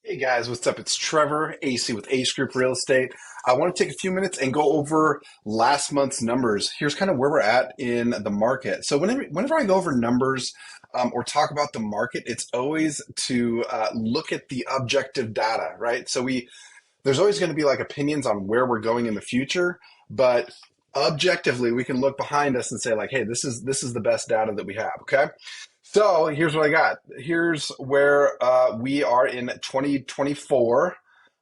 Hey guys, what's up? It's Trevor, AC with Ace Group Real Estate. I want to take a few minutes and go over last month's numbers. Here's kind of where we're at in the market. So whenever I go over numbers or talk about the market, it's always to look at the objective data, right? There's always going to be like opinions on where we're going in the future, but objectively we can look behind us and say like, hey, this is the best data that we have. Okay. So here's what I got. Here's where we are in 2024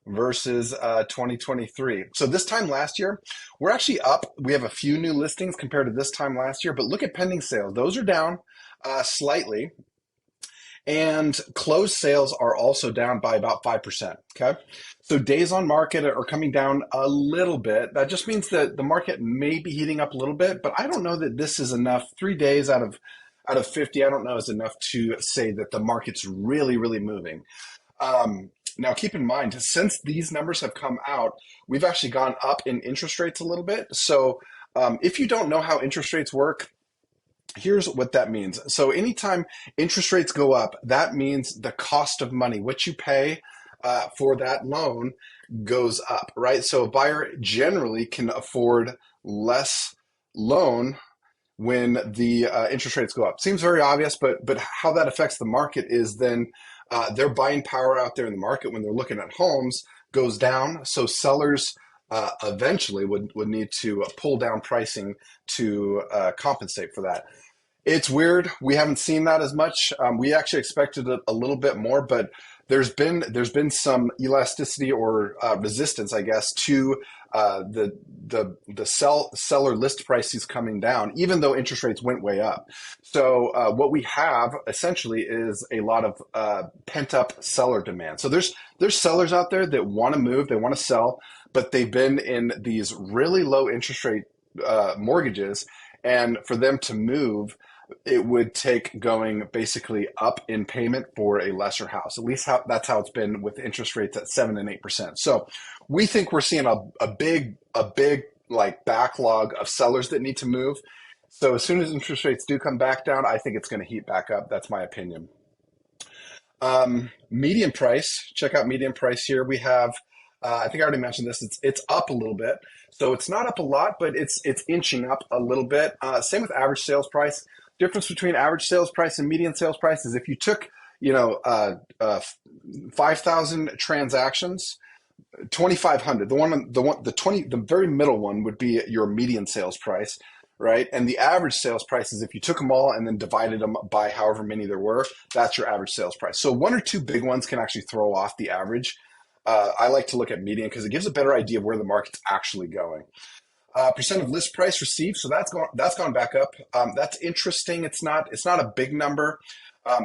versus 2023. So this time last year, we're actually up. We have a few new listings compared to this time last year, but look at pending sales. Those are down slightly. And closed sales are also down by about 5%. Okay. So days on market are coming down a little bit. That just means that the market may be heating up a little bit, but I don't know that this is enough. 3 days out of 50, I don't know is enough to say that the market's really, really moving. Now, keep in mind, since these numbers have come out, we've actually gone up in interest rates a little bit. So if you don't know how interest rates work, here's what that means. So anytime interest rates go up, that means the cost of money, what you pay for that loan goes up, right? So a buyer generally can afford less loan when the interest rates go up. Seems very obvious, but how that affects the market is then their buying power out there in the market when they're looking at homes goes down. So sellers eventually would need to pull down pricing to compensate for that. It's weird. We haven't seen that as much. We actually expected it a little bit more, but there's been some elasticity or resistance, I guess, to seller list prices coming down, even though interest rates went way up. So what we have essentially is a lot of pent up seller demand. So there's sellers out there that want to move, they want to sell, but they've been in these really low interest rate mortgages, and for them to move, it would take going basically up in payment for a lesser house. At least that's how it's been with interest rates at 7 and 8%. So we think we're seeing a big like backlog of sellers that need to move. So as soon as interest rates do come back down, I think it's going to heat back up. That's my opinion. Median price. Check out median price here. We have, I think I already mentioned this. It's up a little bit, so it's not up a lot, but it's inching up a little bit. Same with average sales price. Difference between average sales price and median sales price is if you took 5,000 transactions, 2,500. The very middle one would be your median sales price, right? And the average sales price is if you took them all and then divided them by however many there were, that's your average sales price. So one or two big ones can actually throw off the average. I like to look at median because it gives a better idea of where the market's actually going. Percent of list price received, so that's gone back up. That's interesting. It's not a big number.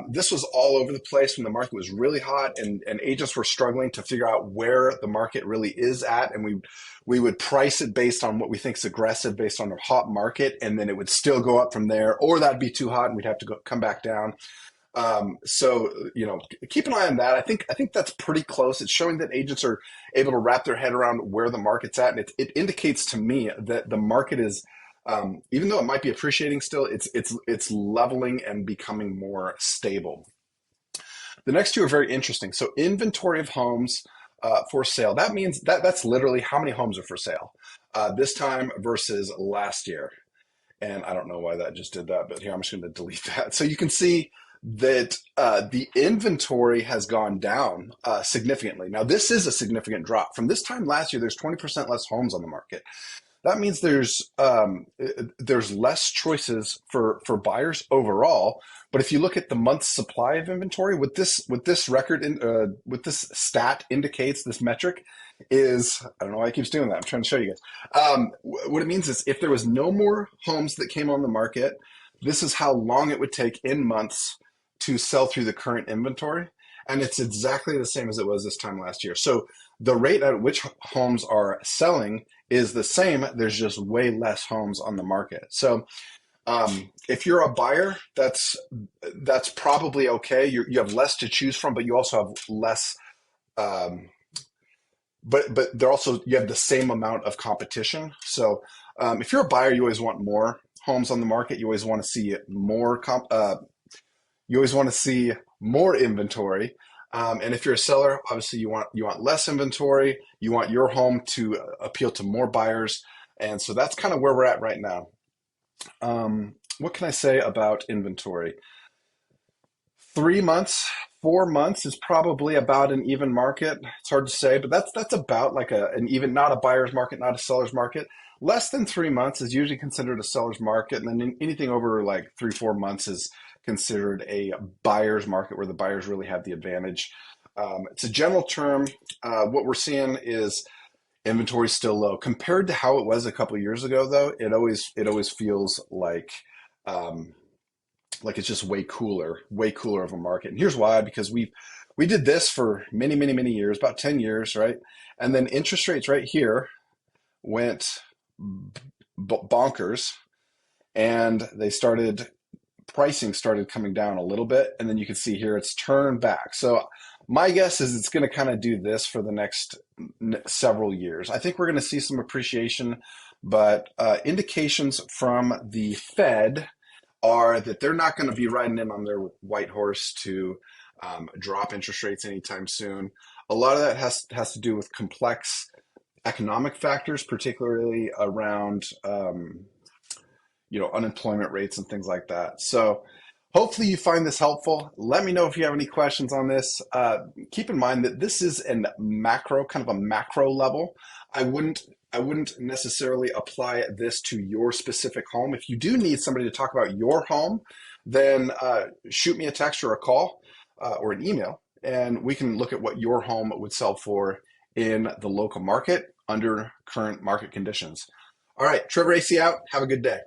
This was all over the place when the market was really hot and agents were struggling to figure out where the market really is at, and we would price it based on what we think is aggressive based on a hot market, and then it would still go up from there, or that'd be too hot and we'd have to come back down. So keep an eye on that. I think that's pretty close. It's showing that agents are able to wrap their head around where the market's at, and it indicates to me that the market is, even though it might be appreciating still, it's leveling and becoming more stable. The next two are very interesting. So inventory of homes for sale. That means that's literally how many homes are for sale this time versus last year. And I don't know why that just did that, but here I'm just going to delete that. So you can see that the inventory has gone down significantly. Now, this is a significant drop. From this time last year, there's 20% less homes on the market. That means there's less choices for buyers overall. But if you look at the month's supply of inventory, what this record what this stat indicates, this metric is, I don't know why it keeps doing that. I'm trying to show you guys. What it means is if there was no more homes that came on the market, this is how long it would take in months to sell through the current inventory. And it's exactly the same as it was this time last year. So the rate at which homes are selling is the same. There's just way less homes on the market. So if you're a buyer, that's probably okay. You have less to choose from, but you also have less. But they're also, you have the same amount of competition. So if you're a buyer, you always want more homes on the market. You always want to see more. You always want to see more inventory. And if you're a seller, obviously you want less inventory. You want your home to appeal to more buyers. And so that's kind of where we're at right now. What can I say about inventory? 3 months, 4 months is probably about an even market. It's hard to say, but that's about like an even, not a buyer's market, not a seller's market. Less than 3 months is usually considered a seller's market, and then anything over like 3, 4 months is considered a buyer's market where the buyers really have the advantage. It's a general term. What we're seeing is inventory still low compared to how it was a couple of years ago, though. It always feels um, like it's just way cooler of a market. And here's why: because we did this for many, many, many years, about 10 years, right? And then interest rates right here went bonkers, and pricing started coming down a little bit, and then you can see here it's turned back. So my guess is it's going to kind of do this for the next several years. I think we're going to see some appreciation, but indications from the Fed are that they're not going to be riding in on their white horse to drop interest rates anytime soon. A lot of that has to do with complex economic factors, particularly around unemployment rates and things like that. So hopefully you find this helpful. Let me know if you have any questions on this. Keep in mind that this is kind of a macro level. I wouldn't necessarily apply this to your specific home. If you do need somebody to talk about your home, then shoot me a text or a call or an email, and we can look at what your home would sell for in the local market under current market conditions. All right, Trevor AC out. Have a good day.